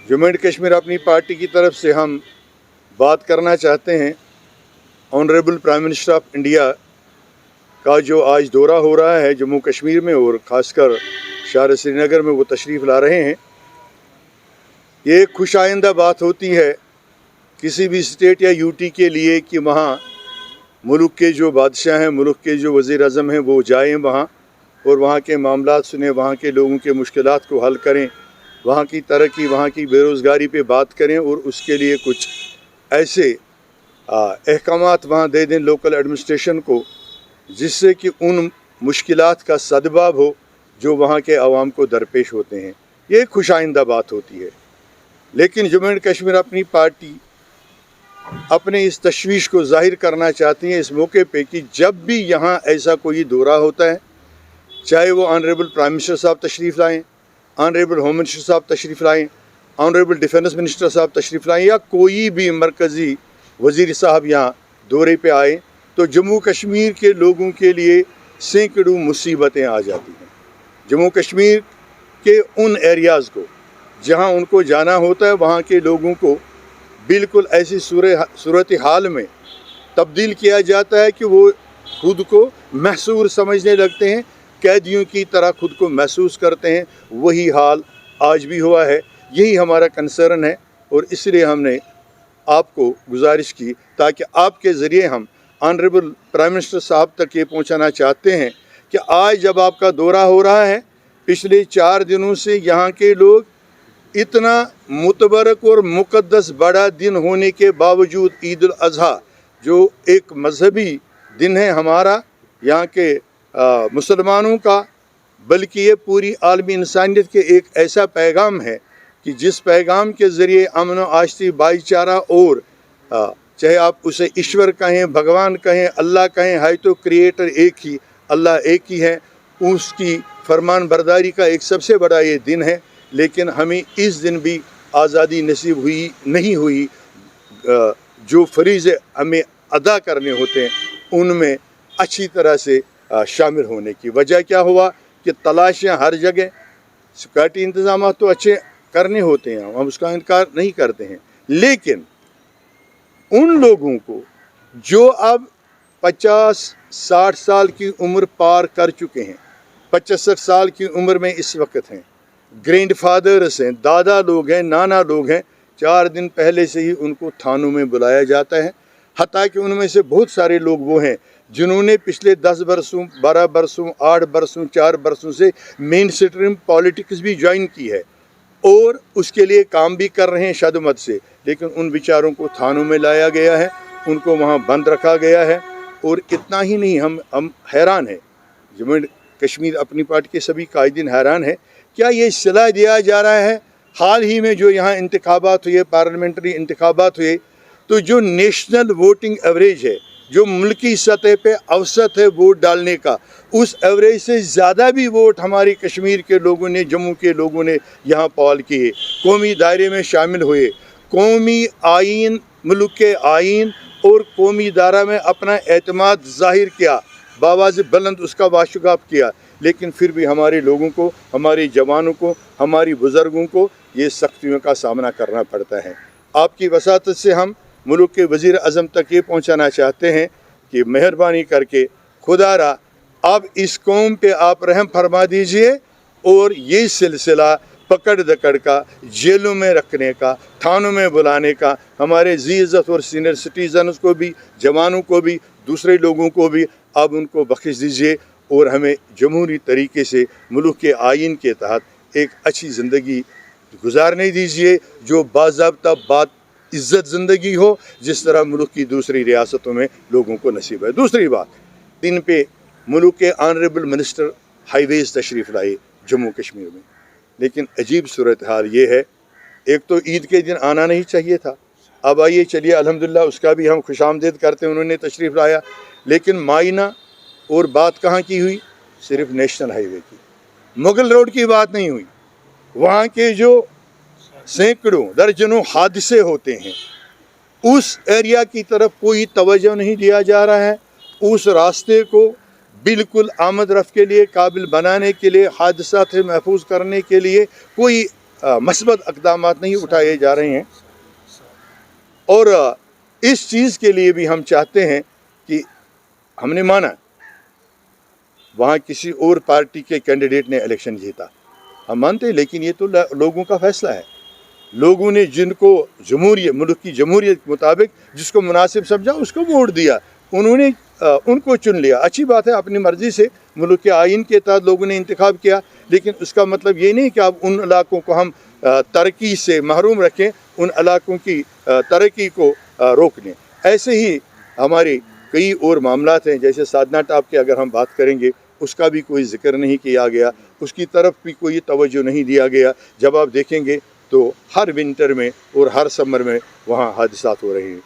Jammu and Kashmir अपनी party की तरफ से हम बात करना चाहते हैं। Honourable prime minister of India का जो आज दौरा हो रहा है जम्मू कश्मीर में और ख़ासकर शहर श्रीनगर में वो तशरीफ़ ला रहे हैं। ये एक खुश आइंदा बात होती है किसी भी स्टेट या यूटी के लिए कि वहाँ मुल्क के जो बादशाह हैं, मुल्क के जो वज़ीर आज़म हैं वो जाएँ वहाँ और वहाँ के मामलात सुने, वहाँ के लोगों के मुश्किलात को हल करें, वहाँ की तरक्की, वहाँ की बेरोज़गारी पे बात करें और उसके लिए कुछ ऐसे अहकामात वहाँ दे दें लोकल एडमिनिस्ट्रेशन को जिससे कि उन मुश्किलात का सदबाब हो जो वहाँ के आवाम को दरपेश होते हैं। ये खुश आइंदा बात होती है। लेकिन जम्मू एंड कश्मीर अपनी पार्टी अपने इस तशवीश को ज़ाहिर करना चाहती है इस मौके पे कि जब भी यहाँ ऐसा कोई दौरा होता है, चाहे वो ऑनरेबल प्राइम मिनिस्टर साहब तशरीफ़ लाएँ, ऑनरेबल होम मिनिस्टर साहब तशरीफ़ लाएँ, ऑनरेबल डिफेंस मिनिस्टर साहब तशरीफ़ लाएँ या कोई भी मरकज़ी वज़ीर साहब यहाँ दौरे पे आए, तो जम्मू कश्मीर के लोगों के लिए सैकड़ों मुसीबतें आ जाती हैं। जम्मू कश्मीर के उन एरियाज़ को जहाँ उनको जाना होता है वहाँ के लोगों को बिल्कुल ऐसी सूरत हाल में तब्दील किया जाता है कि वो खुद को महसूर समझने लगते हैं, कैदियों की तरह खुद को महसूस करते हैं। वही हाल आज भी हुआ है। यही हमारा कंसर्न है और इसलिए हमने आपको गुजारिश की ताकि आपके ज़रिए हम ऑनरेबल प्राइम मिनिस्टर साहब तक ये पहुंचाना चाहते हैं कि आज जब आपका दौरा हो रहा है, पिछले 4 दिनों से यहाँ के लोग इतना मुतबरक और मुक़द्दस बड़ा दिन होने के बावजूद ईद उल अज़हा जो एक मजहबी दिन है हमारा यहाँ के मुसलमानों का, बल्कि ये पूरी आलमी इंसानियत के एक ऐसा पैगाम है कि जिस पैगाम के ज़रिए अमन आश्ती भाईचारा और चाहे आप उसे ईश्वर कहें, भगवान कहें, अल्लाह कहें, है तो क्रिएटर एक ही, अल्लाह एक ही है, उसकी फरमान बरदारी का एक सबसे बड़ा ये दिन है। लेकिन हमें इस दिन भी आज़ादी नसीब हुई नहीं हुई। जो फरीज़े हमें अदा करने होते हैं उनमें अच्छी तरह से शामिल होने की वजह क्या हुआ कि तलाशियाँ हर जगह, सिक्योरिटी इंतज़ाम तो अच्छे करने होते हैं, हम उसका इनकार नहीं करते हैं, लेकिन उन लोगों को जो अब 50-60 साल की उम्र पार कर चुके हैं, 65 साल की उम्र में इस वक्त हैं, ग्रैंड फादर्स हैं, दादा लोग हैं, नाना लोग हैं, 4 दिन पहले से ही उनको थानों में बुलाया जाता है। हत्ता कि उनमें से बहुत सारे लोग वो हैं जिन्होंने पिछले 10 बरसों, 12 बरसों, 8 बरसों, 4 बरसों से मेन स्ट्रीम पॉलिटिक्स भी ज्वाइन की है और उसके लिए काम भी कर रहे हैं शदमत से, लेकिन उन बेचारों को थानों में लाया गया है, उनको वहाँ बंद रखा गया है। और इतना ही नहीं, हम हैरान हैं, जम्मू एंड कश्मीर अपनी पार्टी के सभी कायदीन हैरान है, क्या ये सलाह दिया जा रहा है। हाल ही में जो यहाँ इंतखाबात हुए, पार्लियामेंट्री इंतखाबात हुए, तो जो नेशनल वोटिंग एवरेज है, जो मुल्की सतह पे औसत है वोट डालने का, उस एवरेज से ज़्यादा भी वोट हमारे कश्मीर के लोगों ने, जम्मू के लोगों ने यहाँ पॉल किए, कौमी दायरे में शामिल हुए, कौमी आइन, मुल्क के आइन और कौमी दायरा में अपना एतमाद ज़ाहिर किया, बावाज़ बुलंद उसका वाशुगाब किया। लेकिन फिर भी हमारे लोगों को, हमारे जवानों को, हमारी बुज़ुर्गों को ये सख्तियों का सामना करना पड़ता है। आपकी वसातत से हम मुल्क के वज़ीर आज़म तक ये पहुँचाना चाहते हैं कि मेहरबानी करके खुदारा अब इस कौम पे आप रहम फरमा दीजिए और ये सिलसिला पकड़ दकड़ का, जेलों में रखने का, थानों में बुलाने का, हमारे जी इज़्ज़त और सीनियर सिटीज़न्स को भी, जवानों को भी, दूसरे लोगों को भी आप उनको बख्श दीजिए और हमें जमहूरी तरीके से मुल्क के आइन के तहत एक अच्छी ज़िंदगी गुजारने दीजिए जो बाज़ाब्ता बात इज़्ज़त ज़िंदगी हो, जिस तरह मुल्क की दूसरी रियासतों में लोगों को नसीब है। दूसरी बात, दिन पे मुल्क के ऑनरेबल मिनिस्टर हाईवेज़ तशरीफ़ लाए जम्मू कश्मीर में, लेकिन अजीब सूरत हाल ये है, एक तो ईद के दिन आना नहीं चाहिए था, अब आइए चलिए अल्हम्दुलिल्लाह उसका भी हम खुशामदीद करते हैं, उन्होंने तशरीफ़ लाया, लेकिन मायना और बात कहाँ की हुई, सिर्फ नेशनल हाईवे की, मुगल रोड की बात नहीं हुई। वहाँ के जो सैकड़ों दर्जनों हादसे होते हैं उस एरिया की तरफ कोई तवज्जो नहीं दिया जा रहा है। उस रास्ते को बिल्कुल आमद रफ्त के लिए काबिल बनाने के लिए, हादसा से महफूज करने के लिए कोई مثبت اقدامات نہیں اٹھائے جا رہے ہیں، اور اس چیز کے لیے بھی ہم چاہتے ہیں کہ ہم نے مانا وہاں کسی اور پارٹی کے کینڈیڈیٹ نے الیکشن جیتا، ہم مانتے ہیں، لیکن یہ تو لوگوں کا فیصلہ ہے۔ لوگوں نے جن کو جمہوریت، ملک کی جمہوریت کے مطابق جس کو مناسب سمجھا اس کو ووٹ دیا، انہوں نے ان کو چن لیا۔ اچھی بات ہے، اپنی مرضی سے ملک کے آئین کے تحت لوگوں نے انتخاب کیا، لیکن اس کا مطلب یہ نہیں کہ اب ان علاقوں کو ہم ترقی سے محروم رکھیں، ان علاقوں کی ترقی کو روک دیں۔ ایسے ہی ہمارے کئی اور معاملات ہیں، جیسے سادنا ٹاپ کے اگر ہم بات کریں گے، اس کا بھی کوئی ذکر نہیں کیا گیا، اس کی طرف بھی کوئی توجہ نہیں دیا گیا۔ جب آپ دیکھیں گے تو ہر ونٹر میں اور ہر سمر میں وہاں حادثات ہو رہے ہیں۔